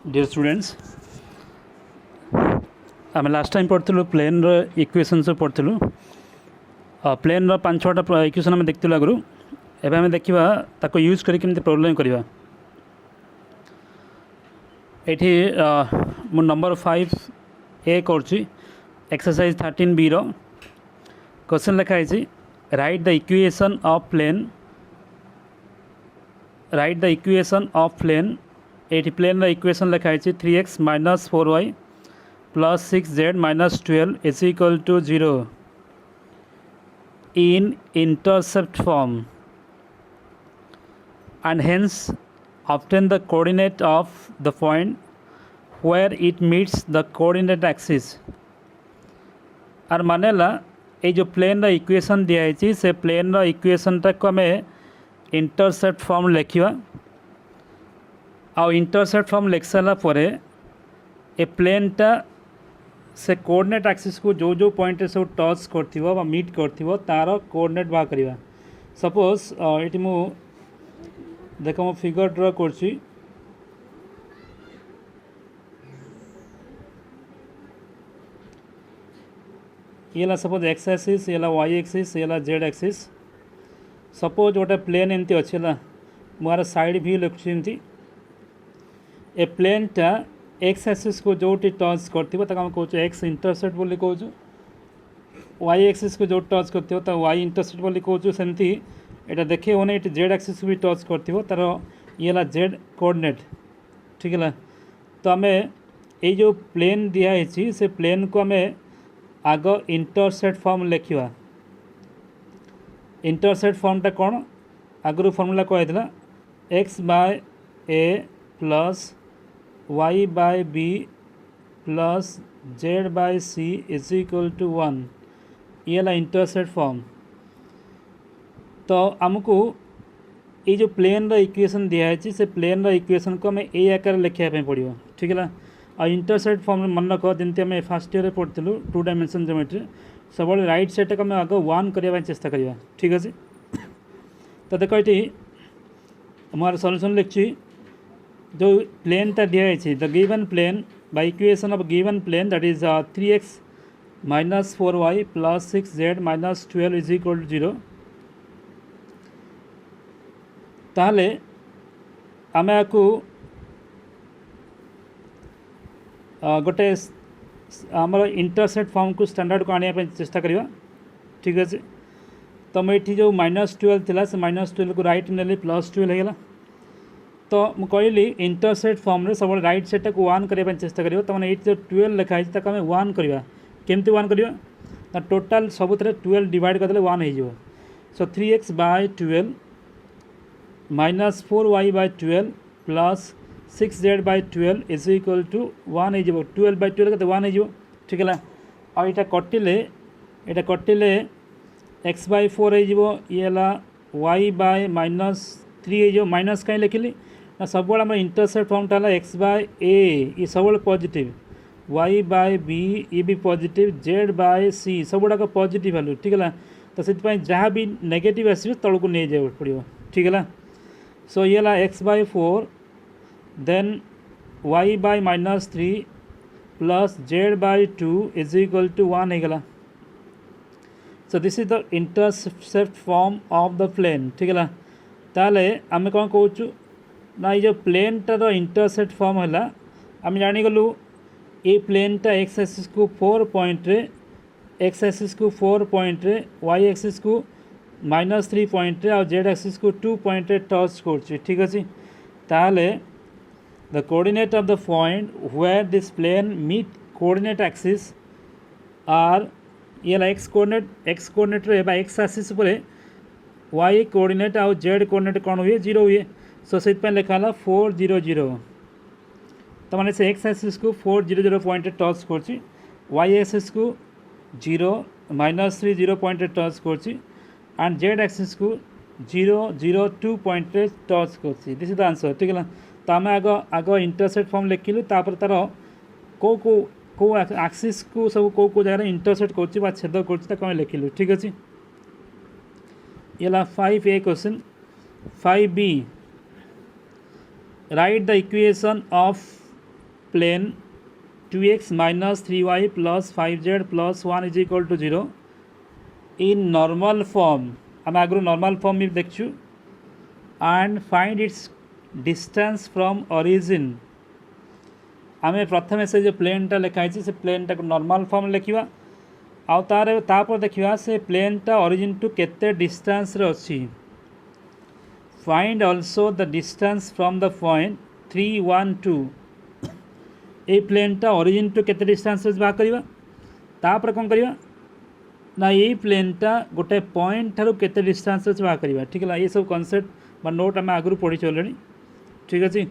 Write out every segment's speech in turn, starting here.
Dear students आम last time पढ़ू plane equation सब पढ़ू प्लेन पांच छटा इक्वेशन आम देखते आगु एवं आम देखा ताको यूज करी प्रॉब्लम करवा ये मु नंबर 5 ए कर एक्सरसाइज 13B रो क्वेश्चन लिखाई write the equation of plane ये प्लेन इक्वेशन लिखाई 3x - 4y + 6z - 12 is equal to 0 in intercept form, and hence obtain the coordinate of the point where it meets the coordinate axis. और मानेला ये जो plane equation दिखाई से plane equation टाक आम intercept form लिखा आ intercept form लिख सारा पर ए प्लेनटा से कोऑर्डिनेट एक्सिस को जो जो पॉइंट सब टच कर मीट कर तार कोऑर्डिनेट बाहर करवा सपोज ये मु देख मो फिगर ड्र कर ये सपोज एक्स एक्सिस ये वाई एक्सिस ये जेड एक्सिस सपोज गोटे प्लेन एमती अच्छे मुझे साइड व्यू लिखुची ए प्लेनटा एक्स एक्सिस को जो टच कर एक्स इंटरसेप्ट बोली कहूँ वाई एक्सिस को जो टच कर वाई इंटरसेप्ट बोली कहूँ सेमती यहाँ देखे होने ये जेड एक्सिस भी टच कर तार ये जेड कोऑर्डिनेट ठीक है। तो आम ये जो प्लेन दिखाई से प्लेन को आम आग इंटरसेप्ट फॉर्म लिखा इंटरसेप्ट फॉर्मटा कौन आगु फॉर्मूला कहला x by a plus y by b plus z by c is equal to 1 ये इंटरसेप्ट फॉर्म। तो आमको ये जो प्लेन इक्वेशन दिखाई से प्लेन इक्वेशन को आम ए आकार लिखापी पड़ो ठीक है। और इंटरसेप्ट फॉर्म मन रख जमी आम फास्ट ईयर पढ़ू 2 डायमेंशन ज्योमेट्री सब राइट साइड को आम आग 1 करने चेष्टा करवा ठीक अच्छे। तो देख ये मोर सॉल्यूशन लिखी जो प्लेनटा दिखाई the given plane by equation of given plane that is 3x - 4y + 6z - 12 is equal to 0 ताहले आम आपको गोटे आमर इंटरसेप्ट फॉर्म को स्टैंडर्ड को आने चेष्टा करवा ठीक अच्छे। तो मुझे जो -12 थी से -12 को राइट नेली +12 होगा। तो मुझे कहली इंटरसेप्ट फॉर्म रे सब राइट साइड को 1 करने चेष्टा करियो तो ये जो 12 लिखाई आम 1 करवा केमती 1 करवा टोटाल सब 12 डिवाइड करदे 1 हो। So 3x by 12 - 4y by 12 plus 6z by 12 is equal to 1 हो 12 बाय 12 के 1 हो ठीक है। और यहाँ कटिले x बाय 4 हो ये y बाय -3 हो माइनस कहीं लिखिली ना सब आम इंटरसेप्ट फॉर्मटा है एक्स बाय ए ये सब पॉजिटिव वाई बाय बी ये भी पॉजिटिव जेड बाय सी सब गुड़ाक पॉजिटिव वैल्यू ठीक है। तो से जहाँ भी नेगेटिव आस तौक नहीं जाए पड़ो ठीक है। सो ये x by 4 then y by -3 plus z by 2 is equal to 1 होगा। So this is the intercept form of the plane ठीक है। ताले आम कौन कहूँ ना ये जो प्लेनटार इंटरसेप्ट फॉर्म है आम जानीगलु ये प्लेनटा एक्स एक्सिस को 4 पॉइंट रे एक्स एक्सिस को 4 पॉइंट रे वाई एक्सिस को -3 पॉइंट रे और जेड एक्सिस को 2 पॉइंट रे टच कर ठीक अच्छे। ताहले the coordinate of the point where this plane meet coordinate axis are ये एक्स कोऑर्डिनेट रे एक्स एक्सिस पर वाई कोऑर्डिनेट और जेड कोऑर्डिनेट कौन हुए 0 हुए। सो से लिखा 4 0 0 तो मैंने से एक्स एक्सिस को 4 0 0 पॉइंट टच कर वाई एक्सिस को 0 -3 0 पॉइंट टच कर एंड जेड एक्सिस को 0 0 2 पॉइंट टच कर दिस इज द आंसर ठीक है। तो आम आग इंटरसेप्ट फॉर्म लिखिलु तापर तार को एक्सिस को सब को जगह इंटरसेप्ट कर छेद कर लिखिलु ठीक अच्छे। ये 5A question 5B write the equation of plane 2x minus 3y plus 5z plus 1 is equal to 0 in normal form आम आगु normal form भी देखु and find its distance from origin आम प्रथम से जो प्लेन टा लिखाई से प्लेन टा नॉर्मल फॉर्म लिखा आउ तापर देखा से प्लेन टा ओरिजिन टू केते डिस्टेंस रे अछि find also the distance from the point 3 1 2 ए प्लेन टा ओरिजिन टू केते डिस्टेंस रे बाहर करबा तापर कोन करबा ना ये प्लेन टा गोटे पॉइंट थारु केते डिस्टेंस रे बाहर करबा ठीक है ये सब कांसेप्ट बा नोट आम आगु पढ़ी चलनी ठीक अच्छे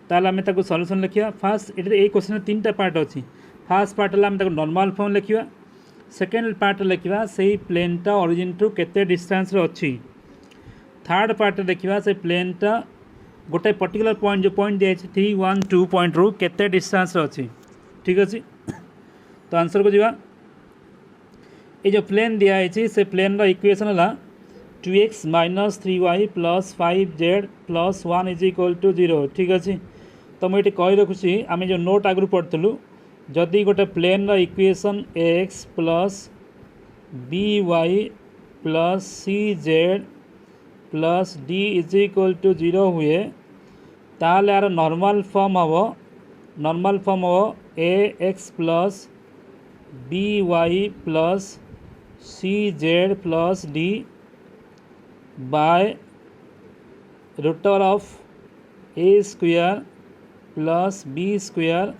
ताल आम ताको सॉल्यूशन लिखा फास्ट ये क्वेश्चन 3टा पार्ट अच्छी फास्ट पार्ट है आम ताको नॉर्मल फॉर्म लिखा सेकेंड पार्ट लिखा से प्लेन टा ओरिजिन टू केते डिस्टेंस रे अच्छी थर्ड पार्ट देखा से प्लेन टा गोटे पर्टिकुलर पॉइंट जो पॉइंट दिया 3 1 2 पॉइंट रू केते डिस्टेंस रे अच्छी ठीक अच्छे तो आंसर को जीवा ये जो प्लेन दिखाई से प्लेन इक्वेशन है 2x minus 3y plus 5z plus 1 is equal to 0 ठीक अच्छे तो मुझे कही रखुची आम जो नोट आगु पढ़ुलु जदि गोटे plane equation x plus by plus cz plus d is equal to 0 हुए ताल यार नॉर्मल फॉर्म हम ax plus by plus cz plus d by root of a square plus b square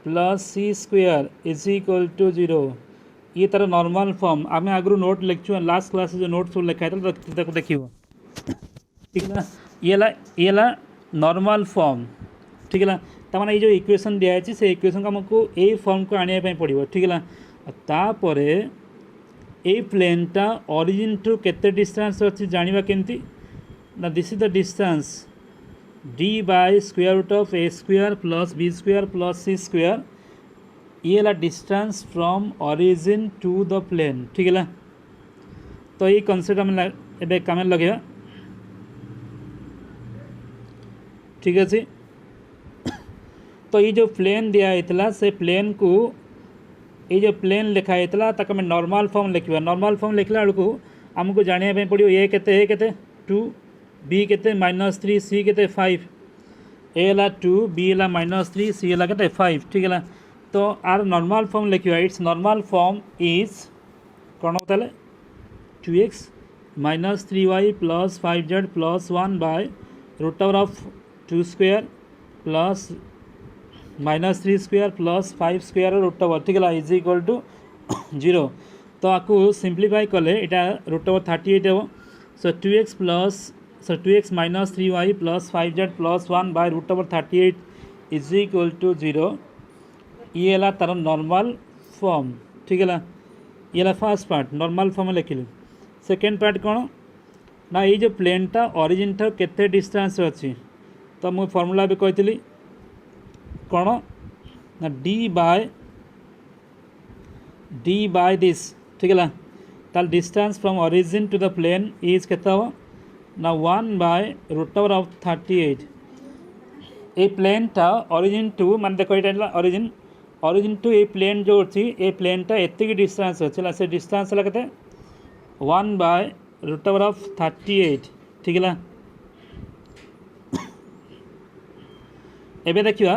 plus c square is equal to 0 ये तार normal form आम आगु note लिखु last class जो नोट सब लिखाई देख ठीक है ये नॉर्मल फॉर्म ठीक है तमाने ये जो इक्वेशन दिखाई से इक्वेशन को आमको ये फॉर्म को आने पड़ो ठीक है तापर ये प्लेन टा ओरिजिन टू केते डिस्टेंस अच्छी जानिबा केमती ना this is the distance d by square root of a square plus b square plus c square ये ला distance from origin to the plane ठीक है तो ये कॉन्सेप्ट हम एबे काम लगे ठीक अच्छे तो ये जो प्लेन दिया होता से प्लेन को ये जो प्लेन लिखाई तक आम नॉर्मल फॉर्म लिखा नॉर्मल फॉर्म लिखला बेलू आमको जाना पड़ो ए के 2 बी के -3 सी के 5 ए है 2 बी है -3 सी है के 5 ठीक है तो आर नॉर्मल फॉर्म लिखा इट्स नॉर्मल फॉर्म इज कौन होता है 2x minus 3y plus 5z plus 1 by root over of 2 square plus minus 3 square plus 5 square root over ठीक है इज इक्वल टू 0 तो आपको सिंप्लीफाई कले यहाँ root over 38 hey so 2x plus 2x minus 3y plus 5z plus 1 by root over 38 is equal to 0 ये है तार normal form ठीक है ये फर्स्ट पार्ट नॉर्मल फॉर्म लिखिलु सेकेंड पार्ट कौन ना ये जो प्लेन टा ओरिजिन ठार केते डिस्टेंस अच्छी तो मुझे फॉर्मूला भी कही कौन ना d बाय दिस ठीक है ताल distance from origin to the plane is केते हो ना 1 बाय रूट ओवर ऑफ 38 ये प्लेन टा ओरिजिन टू मान देखो ये ओरिजिन टू ये प्लेन जो अच्छी ये प्लेन टा एतिक डिस्टेंस अच्छे से डिस्टेंस है के 1 बाय रूट ओवर ऑफ 38 ठीक है एबे देखिए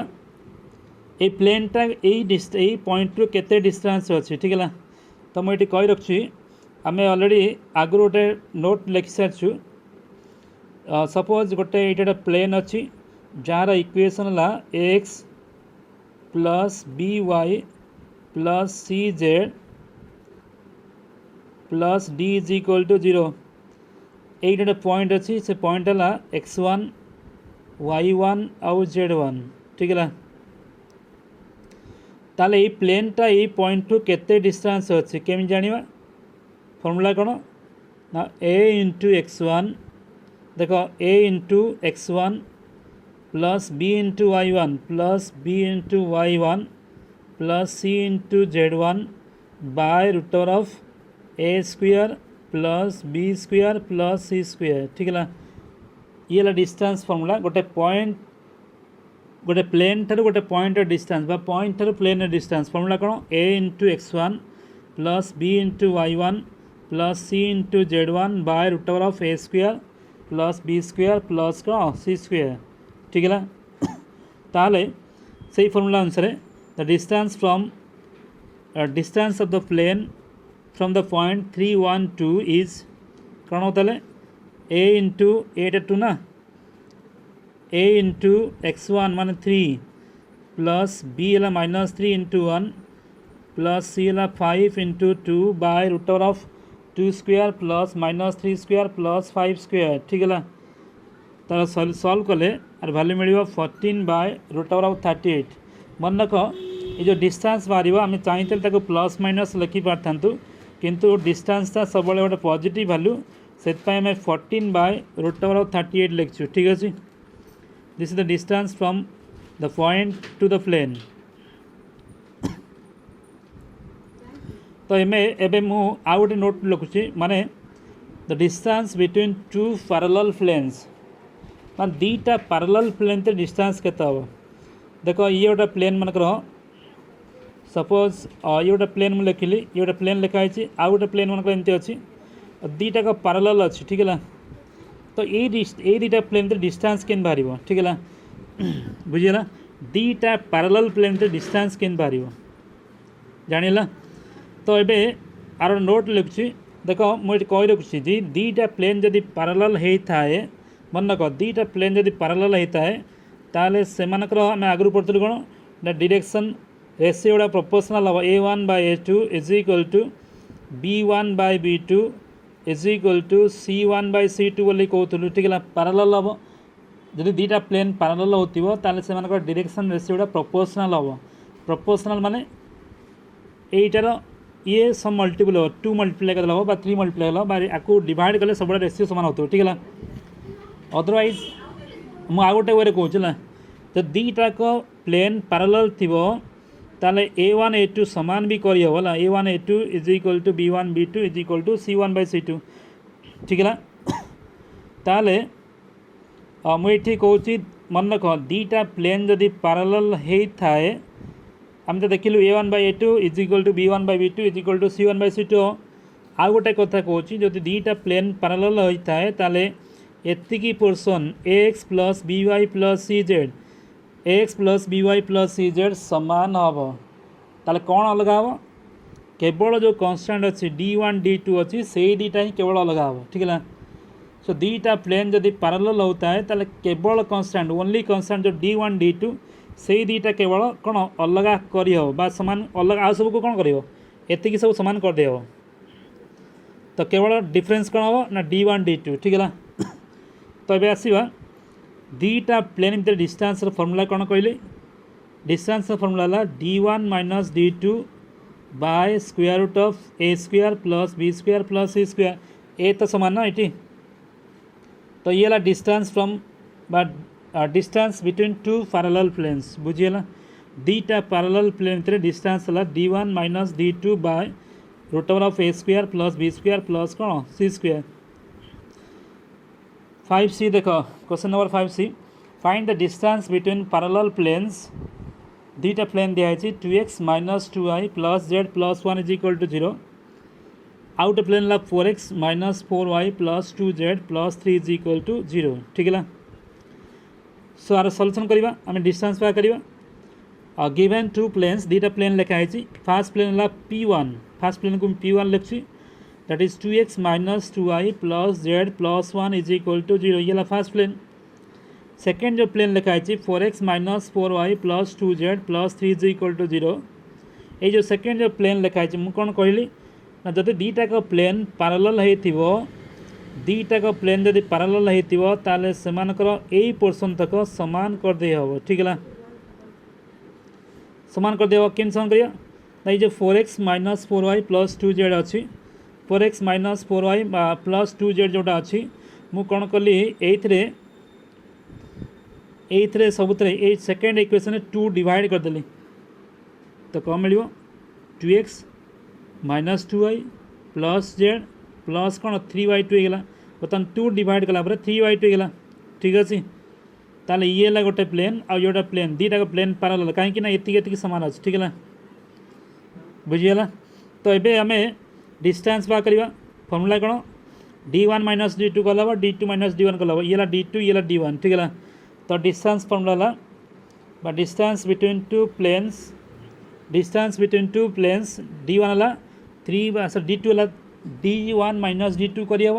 ये प्लेन टा यही पॉइंट रू केते डिस्टेंस अच्छी ठीक है तो मुझे कही रखी आम ऑलरेडी आगु गोटे नोट लिखि सारी सपोज गोटे ये प्लेन अच्छी जार इक्वेशन है x plus b y plus c z plus d is equal to 0 ये गोटे पॉइंट अच्छी से पॉइंट है x1 y1 आउ z1 ठीक है ताले ये प्लेन टा ये पॉइंट टू केते डिस्टेंस अच्छी केमी जानिबा फॉर्मूला कौन ना a इंटू x1 देखो a into x1 plus b into y1 plus b into y1 plus c into z1 by root over of a square plus b square plus c square ठीक है ये distance formula गोटे point गोटे plane ठार गोटे point distance बा point ठार plane distance formula कौन a into x1 plus b into y1 plus c into z1 by root over of a square plus b square plus कौन c square ठीक है ताले से फॉर्मूला अनुसार the distance from distance of the plane from the point 312 is कौन होता है a into eight 2 ना a इंटू x1 मान 3 प्लस b है -3 इंटू 1 प्लस c है 5 into 2 by root over of 2 square plus -3 square plus 5 square ठीक है तार सॉल्व कले आर वैल्यू मिल 14 बाय रूट ओवर ऑफ 38 मन रख ये जो डिस्टेंस बाहर आम चाहिए प्लस माइनस लिखि पारथां किंतु डिस्टेंसटा सब गोटे पॉजिटिव वैल्यू से आम 14 बाय रूट ओवर ऑफ 38 लिखु ठीक अच्छे this is the distance from the point to the plane तो एबे मु आउ गोटे नोट लिखुची माने the distance between two parallel planes मान दीटा पैरेलल प्लेन ते डिस्टेंस केते हो देखो ये गोटे प्लेन मनकर सपोज ये गोटे प्लेन मुझे लिखिली ये गोटे प्लेन लिखाई आउ गोटे प्लेन मनकर एमती अच्छी दीटा का पैरेलल अच्छी ठीक है तो ये दीटा प्लेन डिस्टेंस केन बाहर ठीक है बुझीगला दीटा पैरेलल प्लेन डिस्टेंस केन बाहर जानिला तो ये आर नोट लिखुची देखो मुझे कही रखुची जी दीटा प्लेन जदि पैरेलल होता है मन रख दीटा प्लेन जदि पैरेलल होता है ताले सेमानकर आम आगु पढ़ुलु कौन ना डायरेक्शन रेशियो गुड़ा प्रोपोर्शनल हम a1 by a2 is equal to b1 by b2 is equal to c1 by c2 बोली कहूँ ठीक है पैरेलल हम जब दीटा प्लेन पैरेलल होतिबो ताले सेमानकर डायरेक्शन रेशियो गुड़ा प्रोपोर्शनल हम प्रोपोर्शनल माने एटार ये सब मल्टीपल हो 2 मल्टीप्लाई कर 3 मल्टीप्लाई कर आपको डिवाइड कले सब रेशियो सामान होता ठीक है अदरवाइज मुझे आउ गोटे वे कहूँ तो दीटाक प्लेन पैरेलल थी ताले a1 a2 सामान भी करी हम a1 a2 is equal to b1 b2 is equal to c1 by c2 ठीक है ताले मुझे कहूँ मन रख दीटा प्लेन जदि पैरेलल होता है आम तो देखिलु a1 by a2 is equal to b1 by b2 is equal to c1 by c2 आउ गोटे कथा कहूँ जदि दीटा प्लेन पैरेलल होता है ताले एतिकी portion x plus b y plus c z x plus b y plus c z सामान हम ताले कौन अलग हम केवल जो कन्स्टांट अच्छी d1 d2 अच्छी से दीटा ही केवल अलग हम ठीक है सो दीटा प्लेन जदि पैरेलल होता है ताले केवल कन्स्टांट ओनली कन्स्टांट जो d1 d2 से दीटा केवल कौन अलग करी हो बा सामान अलग आ सब को कौन कर एतिकी सब सामान कर दे तो केवल डिफरेंस कौन हम ना d1 d2 ठीक है तो ये आसवा दीटा प्लेन भितर डिस्टेंस फॉर्मूला कौन कहले डिस्टेंस फॉर्मूला है d1 minus d2 by square root of a square plus b square plus c square ए तो समान ना ये तो ये है distance from distance between two parallel planes बुझीगला दीटा पैरेलल प्लेन भितर डिस्टेंस है d1 minus d2 by root over of a square plus b square plus कौन c स्क्वायर 5c देखो question number 5c find the distance between parallel planes दीटा plane दिखाई 2x minus 2y plus z plus 1 is equal to 0 आउट plane ला 4x minus 4y plus 2z plus 3 is equal to 0 ठीक है so आर solution करवा आम distance बाय करवा गिवन टू प्लेन्स दीटा प्लेन लिखाई फास्ट प्लेन ला p1 फास्ट प्लेन को p1 लिखी that is 2x minus 2y plus z plus 1 is equal to 0 ये ला फर्स्ट प्लेन सेकेंड जो प्लेन लिखा है 4x minus 4y plus 2z plus 3 is equal to 0 ये जो सेकेंड जो प्लेन लिखा है मुझे कौन कहली ना जब दीटा का प्लेन पैरेलल हो दीटा का प्लेन जब पैरेलल हो ताले सेमानकर यही पोर्सन तक समान कर दे हम ठीक है समान कर दे केम समान करिया ये जो 4x minus 4y plus 2z अच्छी 4x minus 4y plus 2z जोटा अच्छी मु कौन कली ये सबुत सेकेंड इक्वेशन 2 डिवाइड करदेली तो कौन मिल 2x minus 2y plus z plus कौन 3y2 होगा बर्तमान 2 डिवाइड कला 3y2 होगा ठीक अच्छे ताले ये है गोटे प्लेन आ ये प्लेन दीटा प्लेन पैरेलल कहीं ये सामान अच्छे ठीक है बुझीगला। तो ये आम डिस्टेंस बाहर करवा फर्मूला कौन d1 माइनस d2 कल d2 माइनस d1 कल ये d2 ये d1 ठीक है। तो distance formula distance between two planes d1 है 3 d2 है d1 माइनस d2 करहब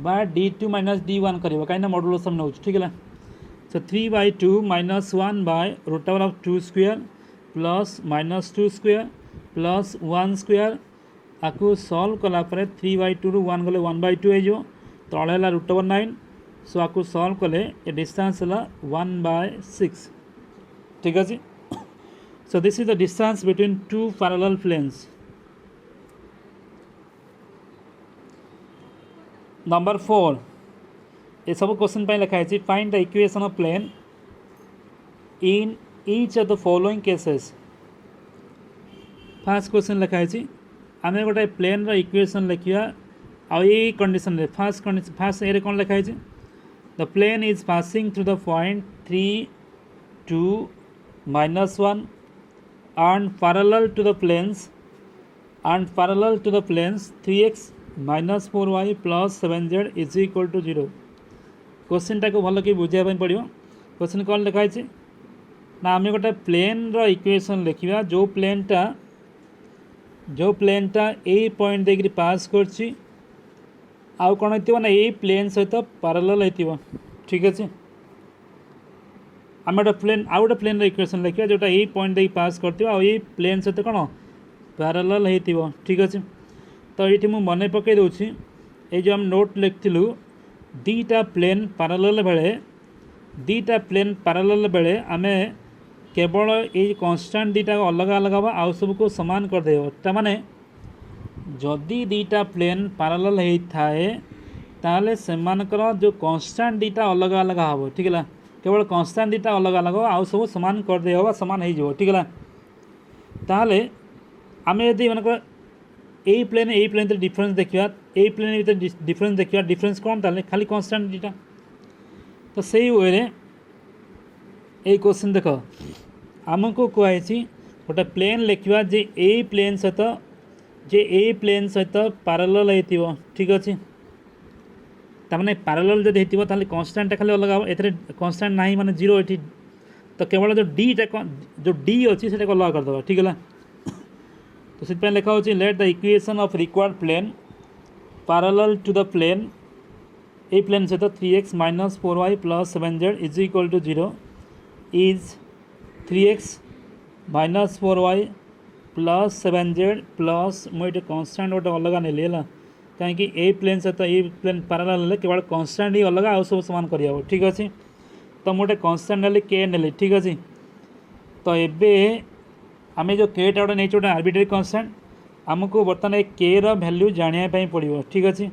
बा d2 माइनस d1 कर कहीं मॉडुलस नौ ठीक है। So 3/2 minus 1 by root over of 2 square plus minus 2 square plus 1 square आपको सॉल्व कलापर 3/2 रु 1 गले 1/2 हो तले है रूट ओवर 9 सो आपको सॉल्व कले ये डिस्टेंस है 1/6 ठीक अच्छे। So this is the distance between two parallel planes. Number 4 ये सब क्वेश्चन लिखाई find the equation of plane in each of the following cases. First question लिखाई आम गोटे प्लेन इक्वेशन लिखा आ कंडीशन फास्ट ए कौन लिखाई the plane is passing through the point 3 2 -1 and parallel to the planes 3x minus 4y plus 7z is equal to 0। Question टाक भल कि बुझाई पड़ो। क्वेश्चन कौन लिखाई ना आम गोटे प्लेन इक्वेशन लिखा जो प्लेनटा ए पॉइंट देकर पास कर कौन हो ना ये प्लेन सहित पैरेलल हो ठीक अच्छे। आम गोटे प्लेन इक्वेशन लिखा जोटा ये पॉइंट देकर पास कर प्लेन सहित कौन पैरेलल हो ठीक अच्छे। तो ये मुझे मन पकई दूसरी ये जो आम नोट लिखिलु दीटा प्लेन पैरेलल बेले आम केवल ये कांस्टेंट दीटा अलग अलग हम आउ सब को सामान करदे ताने जदि दीटा प्लेन पैरेलल होता है ताले सेमानकर जो कांस्टेंट दीटा अलग अलग हम ठीक है। केवल कांस्टेंट दीटा अलग अलग आउ सब सामान करदे हम सामान हो ठीक है। ताले आम यदि मानक ए प्लेन डिफरेंस देखा ए प्लेन डिफरेंस देखा डिफरेंस कौन ताले खाली कांस्टेंट दीटा। तो सही वे ये क्वेश्चन देख आमको कहुई गोटे प्लेन लिखा जे ए प्लेन सहित पैरेलल हो ठीक अच्छे। तमाने पैरेलल जब होता कांस्टेंट खाली अलग हम ए कांस्टेंट ना माने 0 ये तो केवल जो डी अच्छी से अलग करदे ठीक है। तो से लिखा हो let the equation of required plane parallel to the plane a plane सहित 3x minus 4y plus 7z is equal to 0 is 3x minus 4y plus 7z plus मुझे कांस्टेंट गोटे अलग नेली है कहीं ए प्लेन सहित ए प्लेन पैरेलल केवल constant ही अलग आउ सब सामान कर ठीक अच्छे। तो मुझे कांस्टेंट नेली के नेली ठीक अच्छे। तो ये आम जो के टा गोटे नहीं गोटे आर्बिट्रेरी कांस्टेंट आमको बर्तमान के वैल्यू जानापी पड़ो ठीक अच्छे।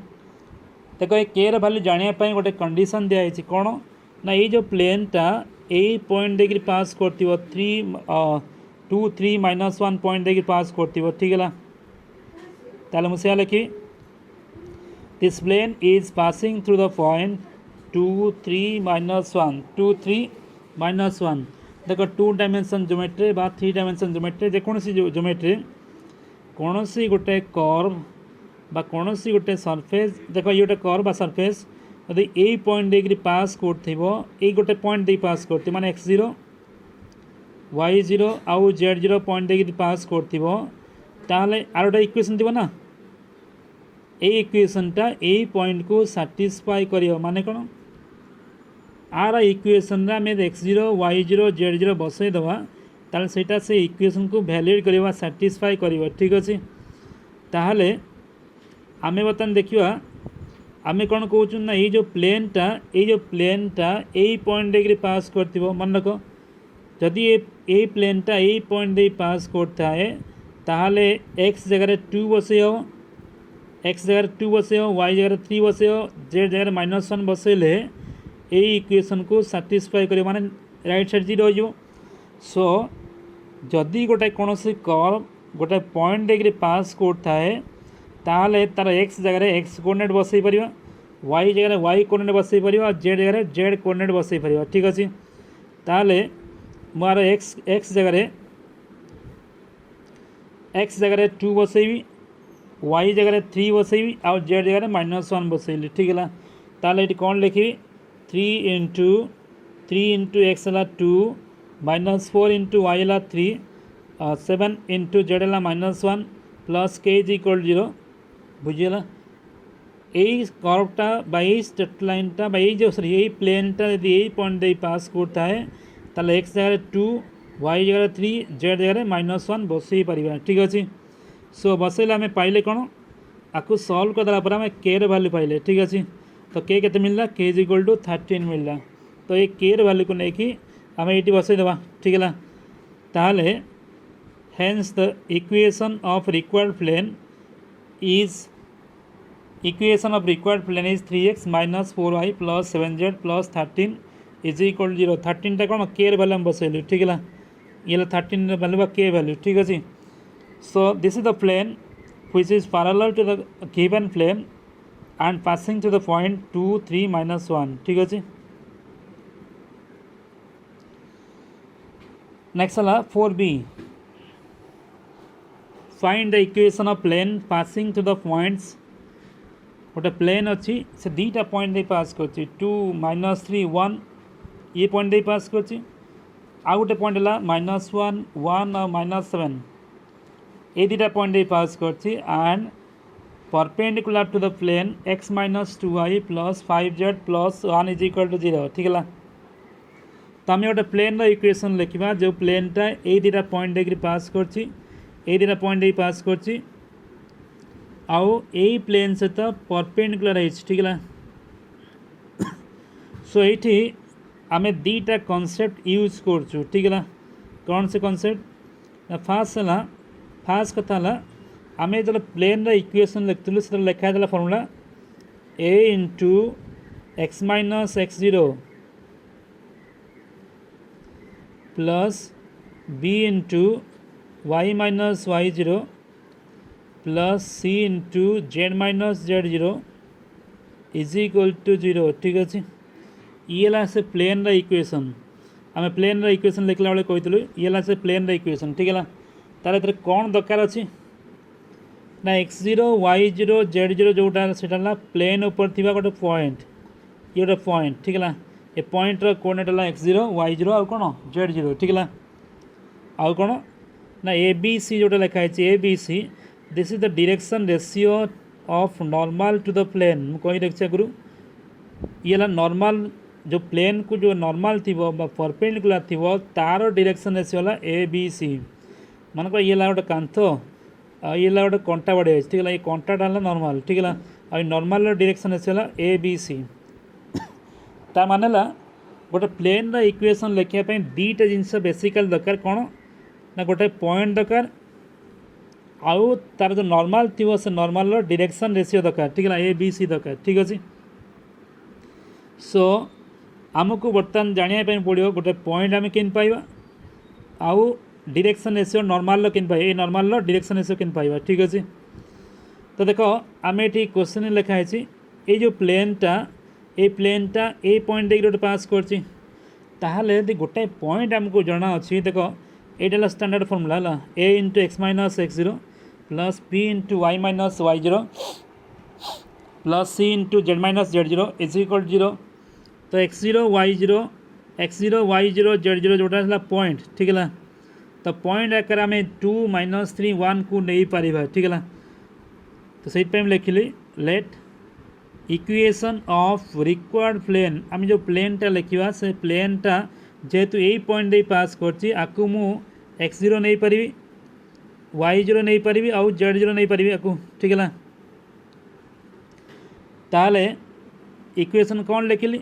देखो ये के वैल्यू जानापी गोटे कंडीशन दिखाई कौन ना ये जो प्लेनटा ए पॉइंट देकर पास कर 2 3 -1 पॉइंट देकर पास कर ठीक है। ताले मुझे लिखी this plane is passing through the point 2 3 -1 2 3 -1 देख 2 डायमेंशन ज्योमेट्री बा 3 डायमेंशन ज्योमेट्री जेकोसी ज्योमेट्री कौन सी गोटे कर्व बा कौन सी गोटे सरफेस देख ये गोटे कर्व बा सरफेस यदि ए पॉइंट देकर पास कर गोटे पॉइंट दे पास कर माने x0 y0 आउ z0 पॉइंट देकर पास कर आर गोटे इक्वेशन थी ना ये इक्वेशनटा ए पॉइंट को साटिस्फाई कर माने कौन आर इक्वेशन आम x0 y0 z0 बसईदे ताल से इक्वेशन को वैलिड करवा साटिस्फाई कर ठीक अच्छे। ताहले आम बर्तमान देखा आम कौन कहूँ ना ये जो प्लेनटा यही पॉइंट देकर पास कर मन रख जदि ये प्लेनटा यही पॉइंट दे पास करता है ताहले x जगह 2 बसई हो x जगह 2 बसई हो y जगह 3 बसई हो z जगह -1 बसईले यही इक्वेशन को साटिस्फाई कर माने राइट साइड 0 हो। सो जदि गोटे कौन सी कर्व गोटे पॉइंट देकर पास करता है ताहले तार x जगह x कोऑर्डिनेट बसई पार y जगह y कोऑर्डिनेट बसई पार z जगह z कोऑर्डिनेट बसई पार ठीक अच्छे। ताले मोर एक्स एक्स जगह 2 बसैबी वाई जगह 3 बसैबी आउ जेड जगह -1 बसैली ठीक है। ताले ये कौन लिखी 3 इंटू एक्स है 2 -4 इंटू वाई है 3 7 इंटू जेड है -1 प्लस के इज इक्वल 0 बुझीगला। यही कर्वटा स्ट्रेट लाइनटा जो सॉरी यही प्लेनटा यदि यही पॉइंट दे पास करता है ताले एक्स जगह 2 वाई जगह 3 जेड जगह -1 बसई पार ठीक अच्छे। सो बसैले आम पाइले कौन आपको सल्व करदेला पर आम के वैल्यू पाइले ठीक अच्छे। तो के केते मिलला के इज इक्वल टू 13 मिलला। तो ये के वैल्यू को लेकिन आम ये बसईदेवा ठीक है। ताहले hence the equation of required plane is 3x minus 4y plus 7z plus 13 is equal 0। 13 टा कौन के वैल्यू हम बसैलु ठीक है। ये 13 वैल्यू के वैल्यू ठीक अच्छे। So this is the plane which is parallel to the given plane and passing to the point 2 3 -1 ठीक अच्छे। नेक्स्ट है 4b find the equation of plane passing to the points. गोटे प्लेन अच्छी से दीटा point दे pass कर 2 -3 1 ये point दे पास कर आउ गोटे पॉइंट है -1 1 और -7 ये दुटा पॉइंट दे पास कर and perpendicular to the plane x -2y plus 5z plus 1 is equal to 0 ठीक है। तो आम गोटे प्लेन इक्वेशन लिखा जो प्लेनटा ये दुटा पॉइंट देकर पास कर दुटा पॉइंट दे पास कर आउ यही प्लेन सहित परपेंडिकुलर है ठीक है। सो ये आम दीटा कॉन्सेप्ट यूज कर ठीक है। कौन से कॉन्सेप्ट फास्ट कथा आम जो प्लेन इक्वेशन लिखुलु से लिखाई formula a into x minus x0 plus b into y minus y0 plus c into z minus z0 is equal to 0 ठीक अच्छे। ये से प्लेन इक्वेशन आम प्लेन इक्वेशन लिखला बेले कहूँ ये से प्लेन इक्वेशन ठीक है। तार कौन दरकार अच्छी ना x0 y0 z0 जोटा से प्लेन ऊपर थी गोटे पॉइंट ये गोटे पॉइंट ठीक है। ये पॉइंट कोऑर्डिनेट है x0 y0 आउ कौन z0 ठीक है। आउ कौन ना ABC जोटा लिखाई ABC this is the direction ratio of normal to the plane मुझे देखिए आगु ये नॉर्मल जो प्लेन को जो नॉर्मल थी परपेंडिकुलर थी तार डायरेक्शन रेशियो है ABC मन को ये गोटे कांथ ये गोटे कंटा बढ़िया ठीक है। ये कंटाटा है नॉर्मल ठीक है। आ नॉर्मल डायरेक्शन रेशियो है ABC ता माने गोटे प्लेन इक्वेशन लिखापी दीटा जिनस बेसिकल दरकार कौन ना गोटे पॉइंट दरकार आउ तार जो नॉर्मल थी से नॉर्मल डायरेक्शन रेशियो दरकार ठीक है ABC दरकार ठीक अच्छे। सो आमको बर्तमान जानापी पड़ो गोटे पॉइंट आम केन पाइबा आउ डायरेक्शन रेशियो नॉर्मल केन पाइबा ये नॉर्मल डायरेक्शन रेशियो केन पाइबा ठीक अच्छे। तो देखो आम ये क्वेश्चन लिखाई ये जो प्लेनटा ये पॉइंट देख गोटे पास कर गोटे पॉइंट आमको जना अच्छी देखो ये स्टैंडर्ड फॉर्मूला है a into x minus x0 plus b into y minus y0 plus c into z minus z0 is equal 0। तो x0 y0 z0 जोटा पॉइंट ठीक है। तो पॉइंट आकार आम 2 -3 1 को नहीं पारिबा ठीक है। तो से लिखिली let equation of required plane आम जो प्लेनटा लिखा से प्लेनटा जेहेतु यही पॉइंट दे पास करको मु x0 नहीं पारि y0 नहीं पारि आउ z0 नहीं पारि आपको ठीक है। ताले इक्वेशन कौन लिखिली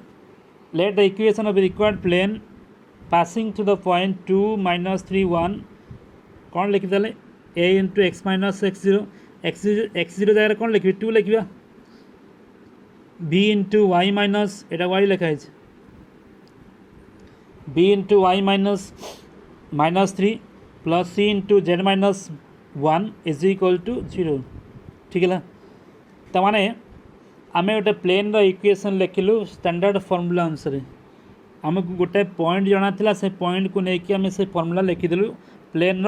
let the equation of required plane passing to the point 2 -3 1 कौन लिखिदे a into x minus x0 x0 जगह कौन लिखी 2 लिखा b इंटू y माइनस एटा y लिखाई b into y minus 3 plus c into z minus 1 is equal to 0 ठीक है। तो माने आम गोटे प्लेन इक्वेशन लिखिलु स्टैंडर्ड फॉर्मूला अनुसार आमको गोटे पॉइंट जना था से पॉइंट को लेकिन आम से फर्मूला लिखिदेलु प्लेन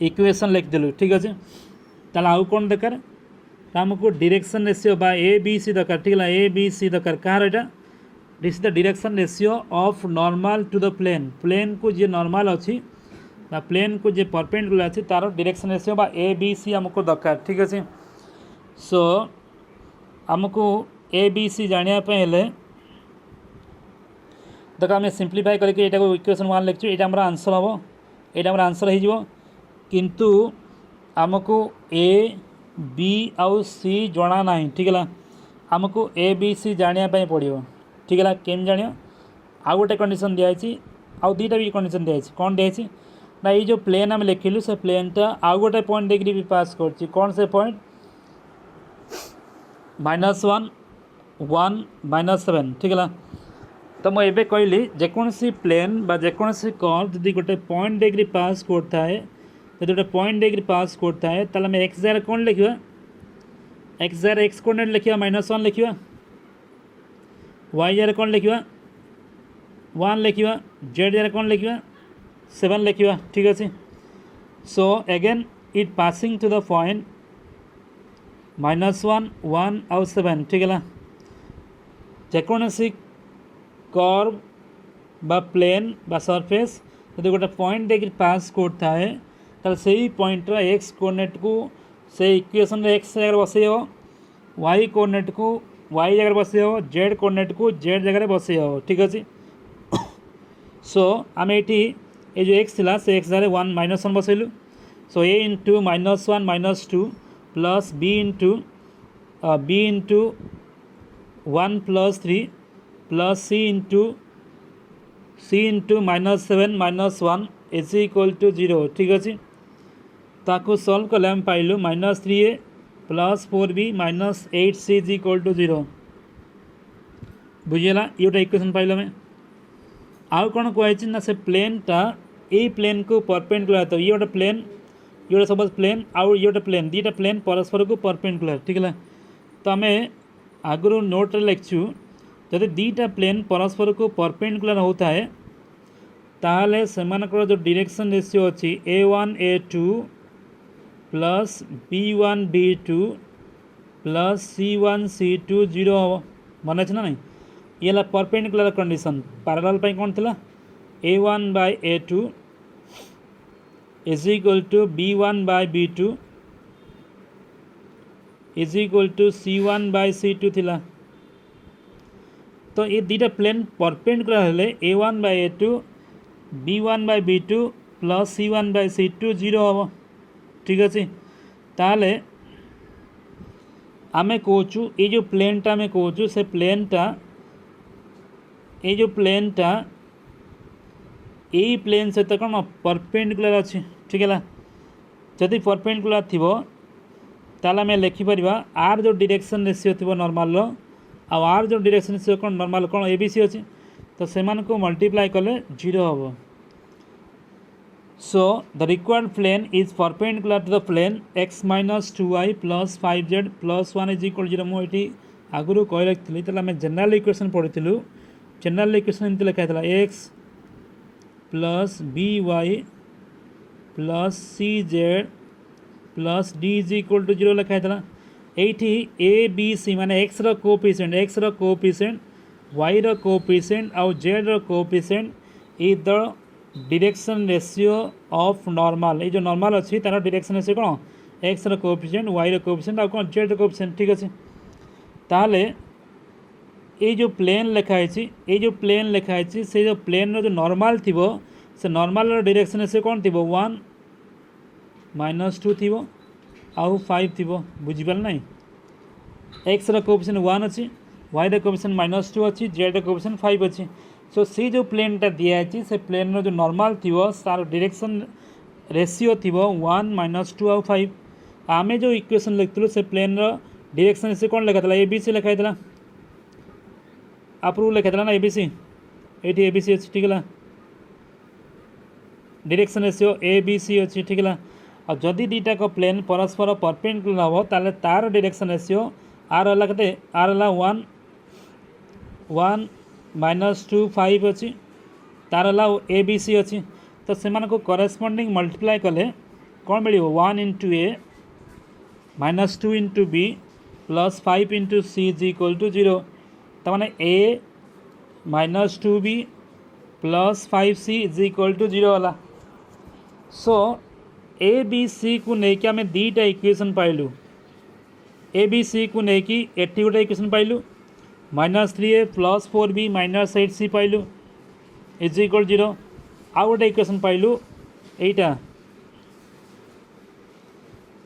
इक्वेशन लिखिदेलु ठीक अच्छे ताल आउ कौन दरकार आमको डायरेक्शन रेशियो बा ए बी सी दरकार ठीक है ए बी सी दरकार कहाँ यहाँ this is the direction ratio of normal to the plane plane को जी नॉर्मल अच्छी प्लेन को जी परपेंडिकुलर अच्छी तार डायरेक्शन रेशियो बा ए बी सी आमको दरकार ठीक अच्छे सो आमको ए बी सी जानापी हेले देखो आम सिंप्लीफाई करके यहाँ इक्वेशन 1 लिखु ये आम आंसर हम यहाँ आम आंसर हो किंतु आमको ए बी आउ सी जना ना ठीक है आमको ए बी सी जानापी पड़ो ठीक है केम जान आउ गोटे कंडीशन दिखाई आउ दुईटा भी कंडीशन दिखाई कौन दिखाई ना ये जो प्लेन आम लिखिलु से प्लेनटा आउ गोटे पॉइंट देखिए भी पास कर कौन से पॉइंट -1 1 -7 ठीक है तो मुझे कहली जेकोसी प्लेन बा जेकोसी कर्व जदि गोटे पॉइंट देकर पास करता है तो गोटे पॉइंट देकर पास करता है तो आम एक्स जार कौन लिखा एक्स जार एक्स कोऑर्डिनेट लिखा -1 लिखा वाई जार कौन लिखा 1 लिखा जेड जार कौन लिखा 7 लिखा ठीक अच्छे so again it passing to the point -1 1 आउ 7 ठीक है जेकोसी कर्व बा प्लेन बा सरफेस यदि गोटे पॉइंट देकर पास करता है तो सही पॉइंटर एक्स कोऑर्डिनेट को से इक्वेशन एक्स जगह बसई हो वाई कोऑर्डिनेट को वाई जगह बसई हो जेड कोऑर्डिनेट को जेड जगह बसई हो ठीक अच्छे सो आम ये जो एक्स थिला से एक्स जगह 1 -1 बसैलु so a into -1 -2 plus b into 1 + 3 plus c into -7 -1 is equal to 0 ठीक अच्छे ताको सॉल्व कले आम पाइलु -3a + 4b - 8c is equal to 0 बुझीगला ये गोटे इक्वेशन पाइल आम आउ कौन कहुई ना से प्लेनटा ये प्लेन को परपेंडिकुलर तो ये गोटे प्लेन ये गोटे सपोज प्लेन आउ ये गोटे प्लेन दुईटा प्लेन परस्पर को परपेंडिकुलर ठीक है तो आम आगु नोट लिखु जब दुईटा प्लेन परस्पर को परपेंडिकुलर होता है ताहले सेमानकर जो डायरेक्शन रेशियो अच्छी A1 A2 plus B1 B2 plus C1 C2 0 हम मन अच्छे ना नहीं ये है परपेंडिकुलर कंडीशन पैरेलल पे कौन थी A1 by A2 is equal to B1 by B2 is equal to C1 by C2 थिला तो ये दुईटा प्लेन परपेंडिकुलर हेले A1 by A2 B1 by B2 plus C1 by C2 0 हम ठीक अच्छे ताले आमे कहूँ ये जो प्लेनटा आमे कहूँ से प्लेनटा ये जो प्लेनटा यही प्लेन सहित कौन परपेंडिकुलर अच्छी ठीक है जदि परपेंडिकुलर थी ताल आम लिखिपर आर जो डायरेक्शन रेशियो थी नॉर्मल आर जो डायरेक्शन रेशियो कौन नॉर्मल कौन ए बी सी अच्छी तो से मल्टीप्लाई कले 0 हम so the required plane is perpendicular to the plane x - 2y + 5z + 1 is equal 0 मुझे आगुरी कही रखी तो आम जनरल इक्वेशन पढ़ी जनरल इक्वेशन एमती लिखा था x plus by plus cz plus d is equal to 0 लिखा था ये ए बी सी माने x रो कोएफिशिएंट y रो कोएफिशिएंट आउ z रो coefficient is the direction ratio of normal ये जो नॉर्मल अच्छी तार डायरेक्शन रेशियो कौन x रो कोएफिशिएंट y रो कोएफिशिएंट आउ कौन z रो कोएफिशिएंट ठीक अच्छे ताले ये जो प्लेन लिखाई ये जो प्लेन लिखाई से जो प्लेन रो जो नॉर्मल थी से नॉर्मल डायरेक्शन रेशियो कौन थी 1 - 2 थी आउ 5 थी बुझीपार ना एक्स रो कोएफिशिएंट 1 अच्छी वाई रो कोएफिशिएंट -2 अच्छी जेड रो कोएफिशिएंट 5 अच्छी सो सी जो प्लेनटा दिखाई से प्लेन रो जो नॉर्मल थी तार डायरेक्शन रेशियो थी 1 - 2 आउ 5 आमे जो इक्वेशन लिखुँ से प्लेन रो डायरेक्शन रेशियो कौन लिखा था ए बी सी लिखाई था अप्रूव लिखा था ना ए बी सी ये ए बी सी अच्छी ठीक है direction ratio A B C अच्छी ठीक है और जदि दुईटा को प्लेन परस्पर परपेंडिकुलर हम ताले तार डायरेक्शन रेशियो आर है के आर है 1 1 -2 5 अच्छी तार है ए बी सी अच्छी तो से करेस्पॉन्डिंग मल्टीप्लाई कले कौन मिल 1 into a -2 into b +5 into c is equal to 0 तमाने a -2b +5 c is equal to 0 वाला सो ए बी सी को लेकिन आम दीटा इक्वेशन पाइलु ए बी सी को लेकिन एटी गोटे इक्वेशन पाइलु -3a +4b -8c पाइलु इज इक्वल 0 आउ गोटे equation पाइलु Etah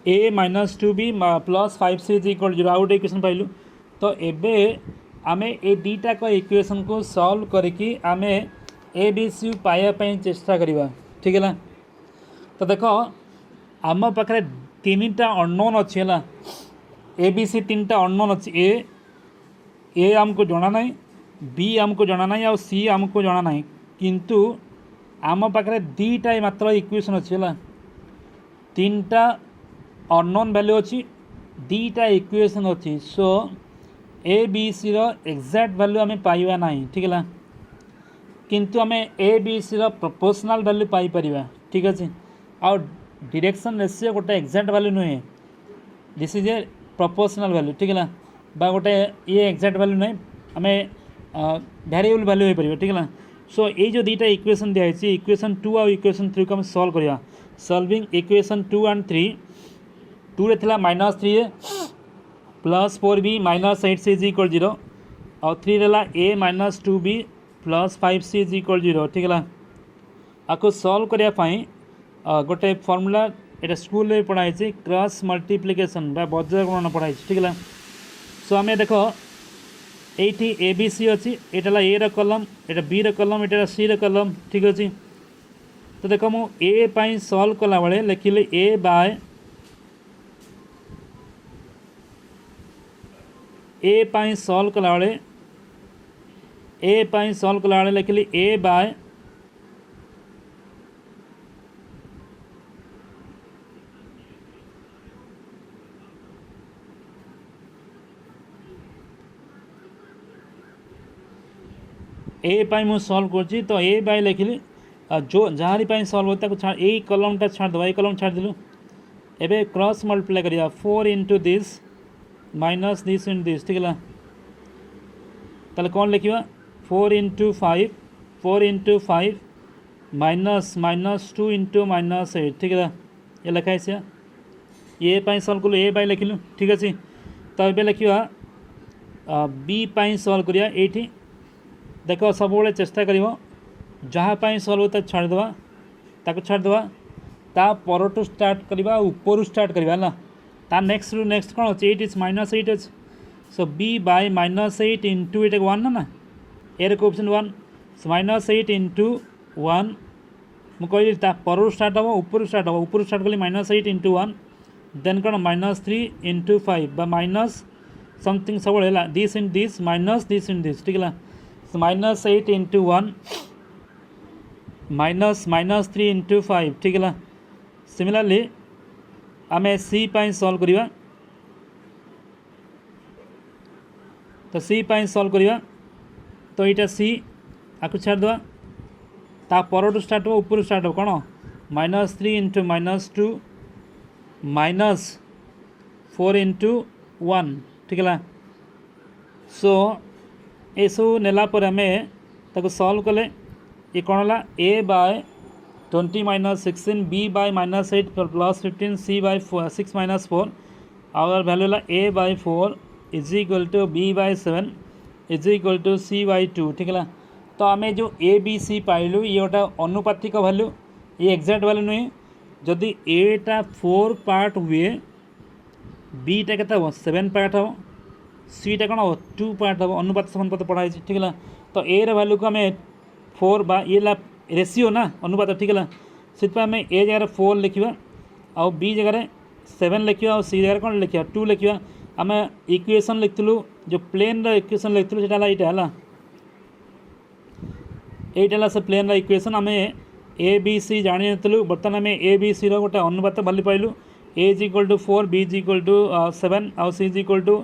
a -2b +5c is equal 0 आउ गोटे इक्वेशन पाइलु तो एबे आमे ए दीटा को इक्वेशन को सॉल्व करके आमे ए बी सी पाइबापी चेष्टा करवा ठीक है तो देख आम पाखे तीन टा अननोन अच्छी है ए बी सी तीन टा अननोन अच्छी ए आमको जना ना बी आमको जना ना और सी आमको जना ना किंतु आम पाखे दीटा मात्र इक्वेशन अच्छी है तीन टा अननोन वैल्यू अच्छी दीटा इक्वेशन अच्छी सो ए बी सी रो एग्जैक्ट वैल्यू आम पाइबा ना ठीक है किंतु आम ए बी सी रो प्रोपोर्शनल वैल्यू पाई परिबा ठीक अच्छे आउ डायरेक्शन रेशियो गोटे एग्जैक्ट वैल्यू नुहे this is a proportional value ठीक है बा गोटे ये एग्जैक्ट वैल्यू नुहे आम वेरिएबल वैल्यू हो पार ठीक है सो ये जो दीटा इक्वेशन दिखाई इक्वेशन 2 और इक्वेशन 3 को हम सॉल्व करवा सॉल्विंग इक्वेशन 2 and 3 2 रे थिला -3a +4b -8c is equal 0 और 3 रहा a -2b +5c is equal 0 ठीक है आपको सॉल्व करने गोटे फॉर्मूला ये स्कूल में पढ़ाई क्रॉस मल्टीप्लिकेशन बजार गणना पढ़ाई ठीक है सो आम देख ये ए बी सी अच्छी यहाँ ए रो कलम यहाँ बी रो कलम यहाँ सी रो कलम ठीक अच्छे तो देख मु ए पाई सॉल्व कला बेले लिखिले ए बाय ए पाई सॉल्व कला बेले ए पाई सॉल्व कला बेले लिखिले ए बाय ए पाई मु सॉल्व करछि तो ए बाय लिखिली जो जहाँ पाई सॉल्व होता है छाड़ यही कलमटा छाड़ दबा कलम छाड़ दिलु एबे क्रॉस मल्टीप्लाई करिया 4 into this minus this in this ठीक है ताले कौन लिखा 4 इंटू 5 4 इंटू 5 -2 इंटू -8 ठीक है ये लिखाई से ए पाई सॉल्व कलु ए बाय लिखिलु ठीक अच्छे तो ये लिखा बी पाई सॉल्व करिया एठी देख सब चेष्टा कर जहाँ सॉल्व होता छाड़देवा ताको छाड़देवा ता पर टू स्टार्ट करवा ऊपर स्टार्ट करवा ता नेक्स्ट रु नेक्स्ट कौन अच्छे 8 इज -8 अच्छे सो बी बाय -8 इंटू ये 1 ना एर कोएफिशिएंट 1 -8 इंटू 1 मुझे कहली पर स्टार्ट हम ऊपर स्टार्ट हम ऊपर स्टार्ट कली -8 इंटू 1 देन कौन -3 इंटू 5 बा माइनस समथिंग सब this in this minus this in this ठीक है -8 इंटू 1 -3 इंटू 5 ठीक है सिमिलरली आम सी पाई सॉल्व करवा तो सी पाई सॉल्व करवा तो यहाँ सी आपको छाड़देवा ता पर स्टार्ट हो ऊपर स्टार्ट हो कौन -3 इंटू -2 -4 इंटू 1 ठीक है सो ये सब नेलापर आम ताको सॉल्व कले ये कौन है a by 20 -16 b by -8 +15 c by 6 -4 और वैल्यू है a by 4 is equal to b by 7 is equal to c by 2 ठीक है तो आम जो ए बी सी पाइलु ये गोटे अनुपातिक वैल्यू ये एग्जैक्ट वैल्यू नुहे जदि एटा 4 पार्ट हुए बीटा के 7 पार्ट हम सीटा कौन हम 2 पार्ट हम अनुपात समानुपात पढ़ाई ठीक है तो ए वैल्यू को आम 4 बा ये रेसीओ ना अनुपात ठीक है से आम ए जगह 4 लिखा आउ बी जगह 7 लिखा और सी जगह कौन लिखा 2 लिखा आम इक्वेशन लिखिलु जो प्लेन इक्वेशन लिखिलु से यहाँ से प्लेन इक्वेशन आम ए बी सी जानी नु बर्तमान आम ए बी सी रोटे अनुपात भली पाइलु a is equal to 4 b is equal to 7 आउ सी इज इक्वल टू